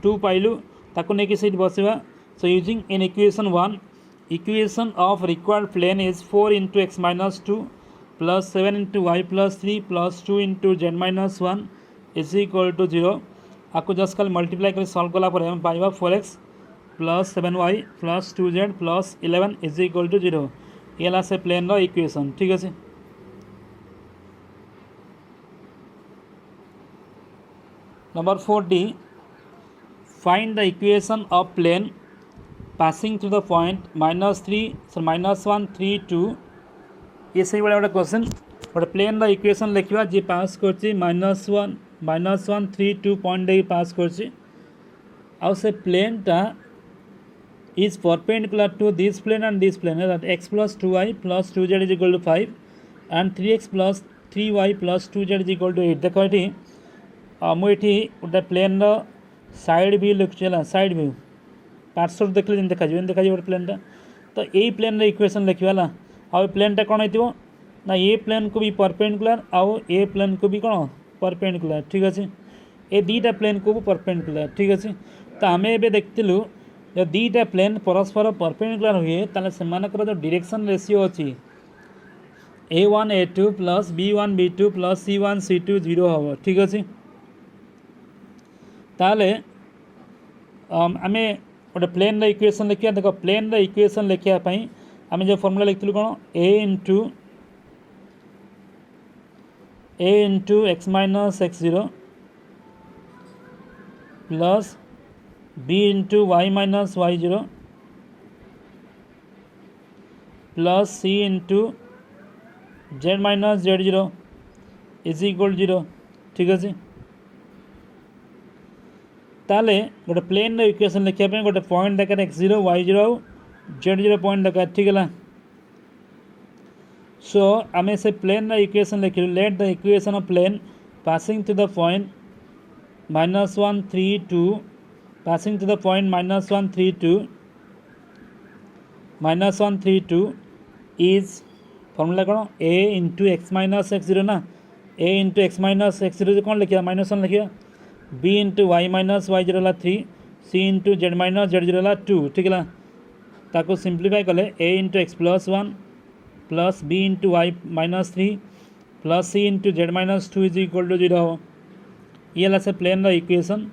2 पाइलु ताको नहीं सीट बसवा So using in equation 1, equation of required plane is 4 into x minus 2 plus 7 into y plus 3 plus 2 into z minus 1 is equal to 0. आपको just खाली multiply कर solve कला पर हम पाइबा 4x plus 7y plus 2z plus 11 is equal to 0. ये ला से plane रो equation. ठीक है. Number 4D, find the equation of plane passing through the point -1 3 2. ये सही बड़ा क्वेश्चन. गोटे प्लेन रो इक्वेशन लिखा जी पास कर -1 3 2 पॉइंट दे पास कर आउ से प्लेन टा is perpendicular to this plane and this plane, that x plus 2y plus 2z is equal to 5 and 3x plus 3y plus 2z is equal to 8. देखो ये मुझे गोटे प्लेन साइड व्यू लिखुला. Side view पार्श्व देखले जमी देखा देखा गोटे प्लेनटा. तो यही प्लेन इक्वेशन लिखा आउ प्लेनटा कौन हो ना ये प्लेन को भी परपेंडिकुलर आउ ए प्लेन को भी कौन परपेंडिकुलर. ठीक अच्छे. ये दीटा प्लेन को भी परपेंडिकुलर. ठीक अच्छे. तो आम ए देखलु जो दीटा प्लेन परस्पर परपेंडिकुलर हुए ताले सेमानकर जो डायरेक्शन रेशियो अच्छी A1 A2 plus B1 B2 plus C1 C2 0 हम. ठीक अच्छे. ताले आम गोटे प्लेन इक्वेशन लिखा. देख प्लेन इक्वेशन लिखापी आम जो फर्मुला लिखी कौन A into x minus x0 plus b into y minus y0 plus c into z minus z0 is equal 0. ठीक अच्छे. ताले गोटे प्लेन इक्वेशन लिखापी गोटे पॉइंट दरकार x0 y0 z0 पॉइंट दरकार. ठीक है. सो आम से प्लेन इक्वेशन लिखिलु. Let the equation of plane passing to the point -1 3 2 passing to the point -1 3 2 is formula कौन a into x minus x0 ना. a into x minus x0 कौन लिखा -1 लिखा. b into y minus y0 ला 3 c into z minus z0 ला 2. ठीक है. ताको सिंप्लीफाई कले a into x plus 1 plus b into y minus 3 plus c into z minus 2 is equal to 0 हो. ये ला से प्लेन इक्वेशन.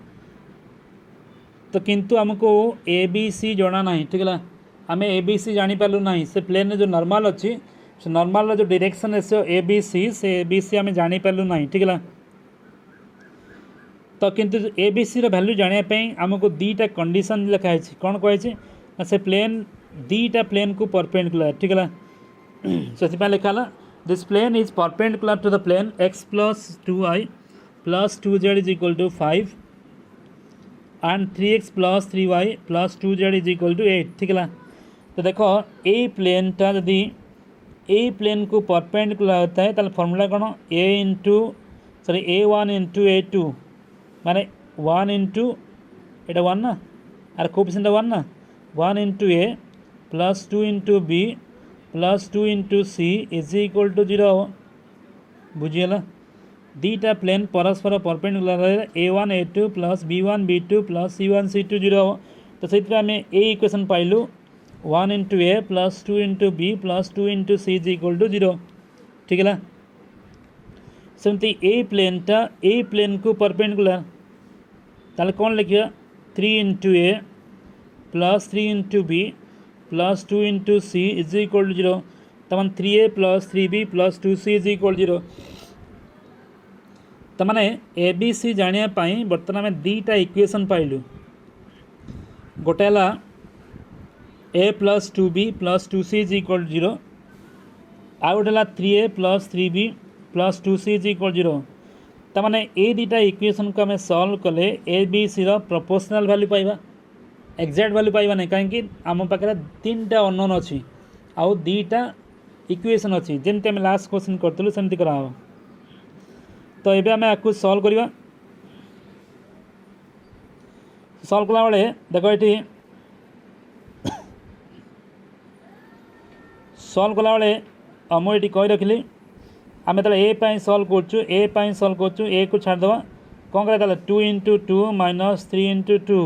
तो किंतु आमको ए बी सी जना ना. ठीक है. आम ए बी सी जानीपारू ना. से प्लेन जो नॉर्मल अच्छी से नॉर्मल जो direction ratio A B C आम जानीपारू ना. ठीक है. तो किंतु ए बी सी वैल्यू जानापी आमको दीटा कंडीशन लिखाई कौन कही से प्लेन दीटा प्लेन को परपेंडिकुलर. ठीक है. से लिखा this plane is perpendicular to the plane x plus 2y plus 2z is equal to 5 and 3x plus 3y plus 2z is equal to 8. ठीक है. तो देखो ये प्लेनटा जदि ये प्लेन को परपेंडिकुलर होता है तो फॉर्मूला कौन A1 इंटू A2 माने 1 इंटू एटा 1 ना और कोएफिशिएंट 1 ना 1 into A plus 2 into B plus 2 into C is equal to 0 हो. बुझीगला. दीटा प्लेन परस्पर perpendicular A1 A2 plus B1 B2 plus C1 C2 0 हो. तो से आम ए इक्वेशन पाइलु 1 into A plus 2 into B plus 2 into C is equal to 0. ठीक है. सेमती ए प्लेनटा ए प्लेन को परपेंडिकुलर ताले कौन लिखा 3 into A plus 3 into B plus 2 into C is equal to 0. तमान 3A plus 3B plus 2C is equal 0. तो मैंने ए बी सी जानापी बर्तमान आम दीटा इक्वेशन पाइलु. गोटे है a plus 2b plus 2c is equal 0 आउ गोटे है 3a plus 3b plus 2c is equal 0. तो मैंने ये दीटा इक्वेशन को आम सॉल्व कले a B c proportional value पाइबा एक्जाक्ट वैल्यू पाइबा नहीं कहीं आम पाखे 3टा अननोन अच्छी आउ दीटा इक्वेशन अच्छी जमती आम लास्ट क्वेश्चन करूँ सेमती कराव. तो ये आम आपको सॉल्व करवा. सॉल्व कला बेले देखो ये सॉल्व कला बेले मुझे कही रखी आम तो ए सॉल्व करूँ ए सॉल्व करूँ ए को छाड़देवा कौन करें 2 into 2 minus 3 into 2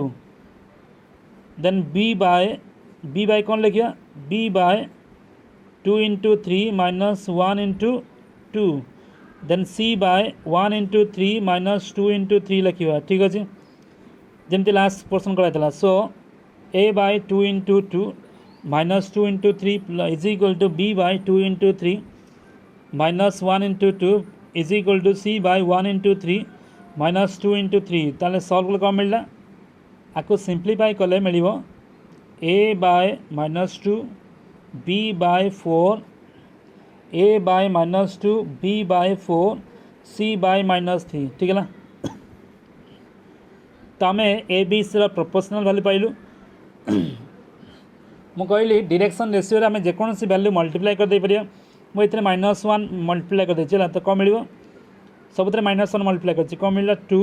then b by कौन लिखिए b by 2 into 3 minus 1 into 2 then c by 1 into 3 minus 2 into 3 लिखा ठीक अच्छे जमती लास्ट पोर्सन कराइला so a by 2 into 2 minus 2 into 3 is equal to b by 2 into 3 minus 1 into 2 is equal to c by 1 into 3 minus 2 into 3 ताले solve कले कौन मिलला आपको सिंप्लीफाई कले मिलिबो a by minus 2 b by 4 a by minus 2 b by 4 c by minus 3 ठीक है ना तो आम a B c proportional value पाइलु मु कहली डायरेक्शन रेशियो आम जेकोसी वैल्यू मल्टीप्लाई कर दे परिया मुझे -1 मल्टीप्लाई कर देछि तो कौन मिल सब -1 मल्टीप्लाई कर कौन मिलला 2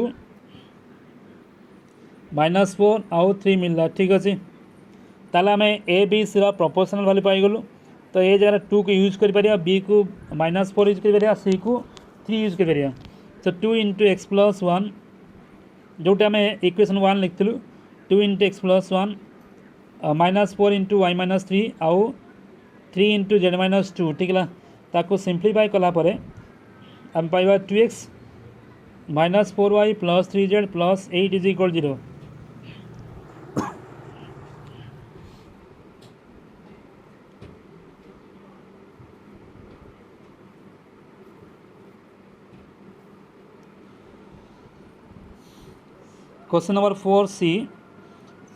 -4 आउ 3 मिलला ठीक अच्छे ताला आम a B c proportional value पाइगलु तो ये जगह 2 को यूज कर पारिया बी को -4 यूज कर पारिया सी को 3 यूज कर पारिया तो 2 इंटू एक्स प्लस 1 जोटे आम इक्वेशन 1 लिखिलु 2 into x plus 1 -4 into y minus 3 आउ 3 इंटू जेड माइनस 2 ठीक है ताको सिंप्लीफाई कलापर आम पाइबा 2x -4y plus 3z plus 8 is equal 0 Question number 4C.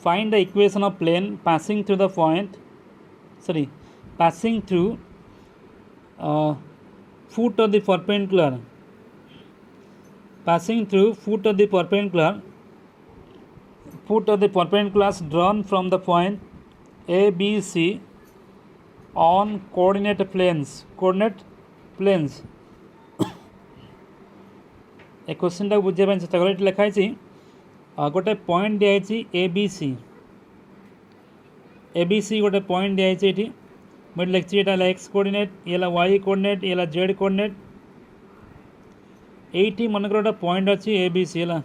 Find the equation of plane passing through the point. Passing through foot of the perpendicular. Passing through foot of the perpendicular. Foot of the perpendiculars drawn from the point A, B, C on coordinate planes. Coordinate planes. A question टाक बुझे चेष्टा कर लिखाई गोटे point दिखाई A B C गोटे point दिखाई ये मुझे लिखी यहाँ एक्स कोऑर्डिनेट ये वाई कोऑर्डिनेट ये जेड कोऑर्डिनेट ये मनकर गोटे पॉइंट अच्छी ए बी सी है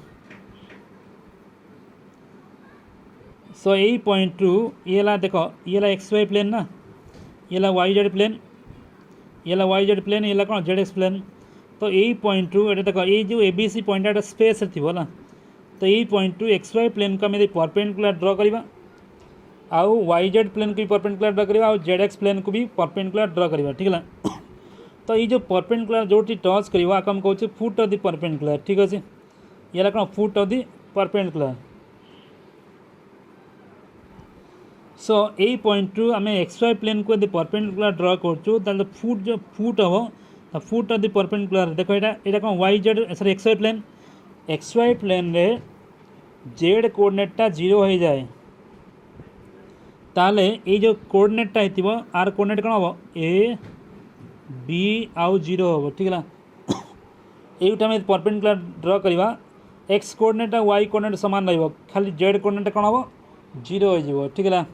सो यही पॉइंट रु ये देख ये एक्स वाई प्लेन ना ये वाई जेड प्लेन ये वाई जेड प्लेन ये कौन जेड एक्स प्लेन तो यही पॉइंट रु ये देख ये जो A B C point space थी है तो यही point to x y plane को आम परपेंडिकुलर ड्र करवा आउ वाई जेड प्लेन को भी परपेंडिकुलर ड्र करवा आउ जेड एक्स प्लेन को भी परपेंडिकुलर ड्र करवा ठीक है तो ये जो परपेंडिकुलर जो टच कर आम कहूँ फुट ऑफ द परपेंडिकुलर ठीक अच्छे ये कौन foot of the perpendicular so यही पॉइंट टू आम एक्स वाई प्लेन को परपेंडिकुलर ड्र कर फुट जो फुट हम फुट ऑफ द परपेंडिकुलर देख यहाँ कौन y z sorry x y plane रे जेड कोऑर्डिनेटा 0 हो जाए ताले ये जो कोऑर्डिनेटा हो आर कोऑर्डिनेट कौन हम ए बी आउ 0 हम ठीक है ये आम परपेंडिकुलर ड्र करवा एक्स कोऑर्डिनेट वाई कोऑर्डिनेट सामान रही खाली जेड कोऑर्डिनेट कौन हम 0 हो ठीक है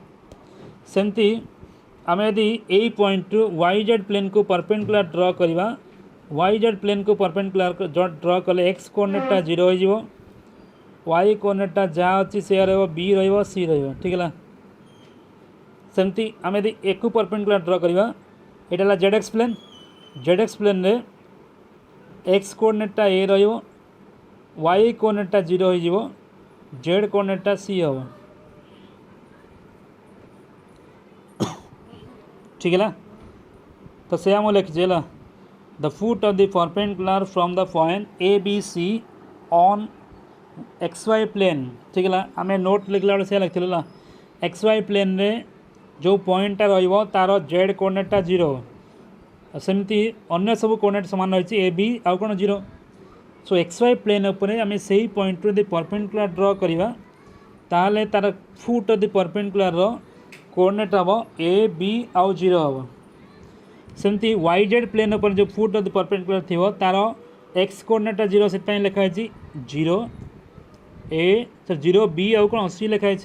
सेमती आम यदि यही point to y z plane को परपेंडिकुलर ड्र करवा वाई जेड प्लेन को परपेंडिकुलर ड्र कले एक्स कोऑर्डिनेटा 0 हो वाई कोऑर्डिनेटा जहाँ अच्छी से बी सी ठीक है सेमती आम यदि एक परपेंडिकुलर ड्र करवा यहाँ जेड एक्स प्लेन रे एक्स कोऑर्डिनेटा ए वाई कोऑर्डिनेटा 0 हो जेड कोऑर्डिनेटा सी हम ठीक है तो से आम लिखी the foot of the perpendicular from the point A B C on XY plane ठीक है आम नोट लिखला से लिखी XY प्लेन रे जो पॉइंटा तार जेड कोऑर्डिनेटा 0 सेमती अन्य सब कोऑर्डिनेट सामान रही ए बी आउ कौन 0 सो XY प्लेन उपरे आम से पॉइंट रू परपेंडिकुलर ड्र करवा ताले तार foot of the perpendicular coordinate हम ए बी आउ 0 हम सेमती वाई जेड प्लेन पर जो फुट ऑफ द परपेंडिकुलर थी तार एक्स कोऑर्डिनेटा 0 से लिखाई 0 ए तो 0 बी आउ कौन सी लिखाई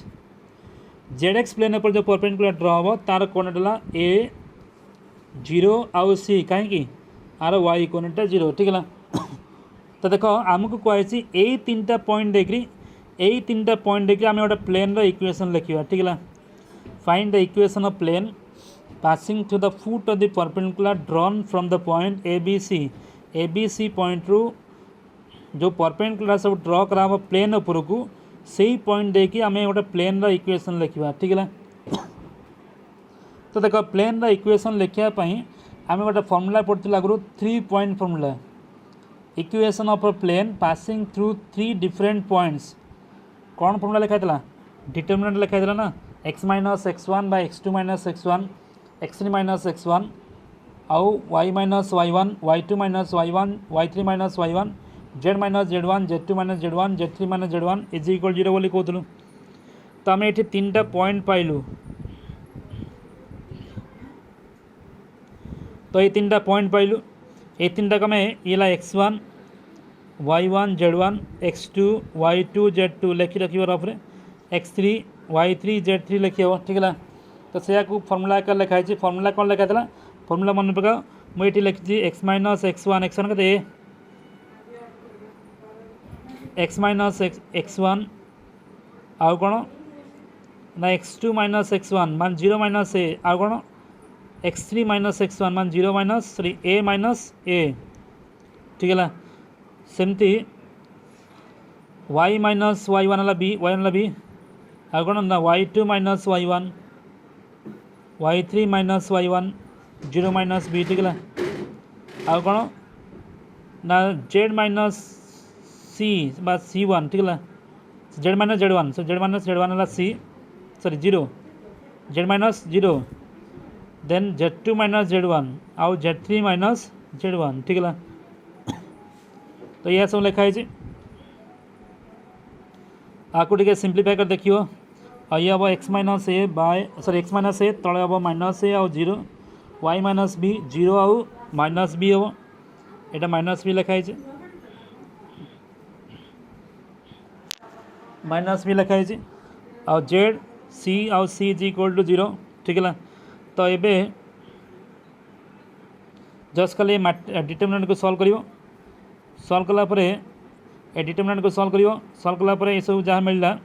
जेड एक्स प्लेन पर जो परपेंडिकुलर ड्र हम तार कोऑर्डिनेट ए 0 आउ सी कहीं आर वाई कोऑर्डिनेटा 0 ठीक है तो देख आमको कहुई यही 3टा पॉइंट देखिए यही 3टा पॉइंट देखिए आम गोटे प्लेन इक्वेशन लिखा ठीक है। Find the equation of plane passing through the foot of the perpendicular drawn from the point A B C point रू जो परपेंडिकुलर सब ड्र करा प्लेन उपरकू से ही पॉइंट देखिए आम गोटे प्लेन इक्वेशन लिखा ठीक है। तो देख प्लेन इक्वेशन लिखापी आम गोटे फर्मूला पढ़ी आगु 3 point formula equation of a plane passing through 3 different points कौन फर्मूला लिखाई डिटरमिनेंट लिखाई ना x minus x1 by x2 minus x1 x3 minus x1 आउ y minus y1 y2 minus y1 y3 minus y1 z minus z1 z2 minus z1 z3 minus z1 is equal 0 बोली कहूँ। तो आम ये 3टा point पाइलु। तो ये 3टा point पाइलु ये 3टा कम ये x1 y1 z1 x2 y2 z2 लिखी रखिए रफरे x3 y3 z3 लिखी हे ठीक है। तो से फर्मूला लिखाई फर्मूला कौन लिखाई फर्मूला मन पका मुझे लिखी x माइनस x1 के x माइनस x1 आउ कौन ना x2 माइनस x1 मान 0 माइनस ए आउ कौन x3 माइनस x1 मान 0 माइनस सॉरी a माइनस ए ठीक है। सेमती y माइनस y1 बी आउ कौन ना y2 minus y1 y3 minus y1 0 minus B ठीक है। आउ कौन ना z माइनस सी बा c1 ठीक है z minus z1 so z minus z1 c sorry 0 z minus 0 then z2 minus z1 आउ z3 माइनस z1 ठीक है। तो यह सब लिखाई आपको टे सिंप्लीफाई कर देखियो ये हम x माइनस ए बाय सॉरी x माइनस ए तले हम माइनस ए आउ 0 y माइनस बी 0 आउ माइनस बी हम यहाँ माइनस बी लिखाई माइनस बी लिखाई आउ जेड सी आउ सी इज इक्वल टू 0 ठीक है। तो ये जस्ट खाली डिटरमिनेंट को सॉल्व करियो सॉल्व कलापर ए डिटरमिनेंट को सॉल्व करियो सॉल्व कलापर ये सब जहाँ मिलला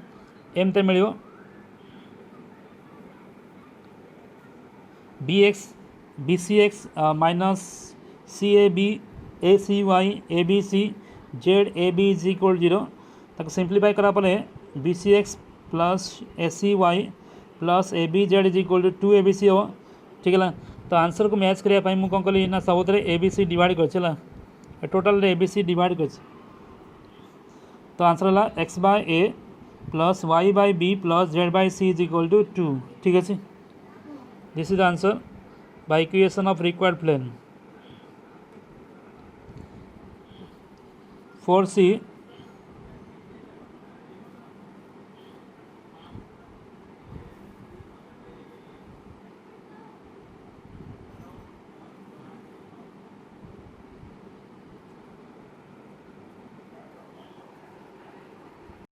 एमते मिलियो b x b c x minus c a b a c y a B c z a b is equal 0 ताको सिंप्लीफाई करापर b c x plus a c y plus a b z is equal to 2 a B c हम ठीक है। तो answer को match करने मुझे कौन कली ना सब ए बी सी डिवाइड कर टोटाल ए बी सी डिवाइड कर। तो आंसर है x by a plus y by b plus z by c is equal to 2 ठीक है। This is the answer by equation of required plane. 4C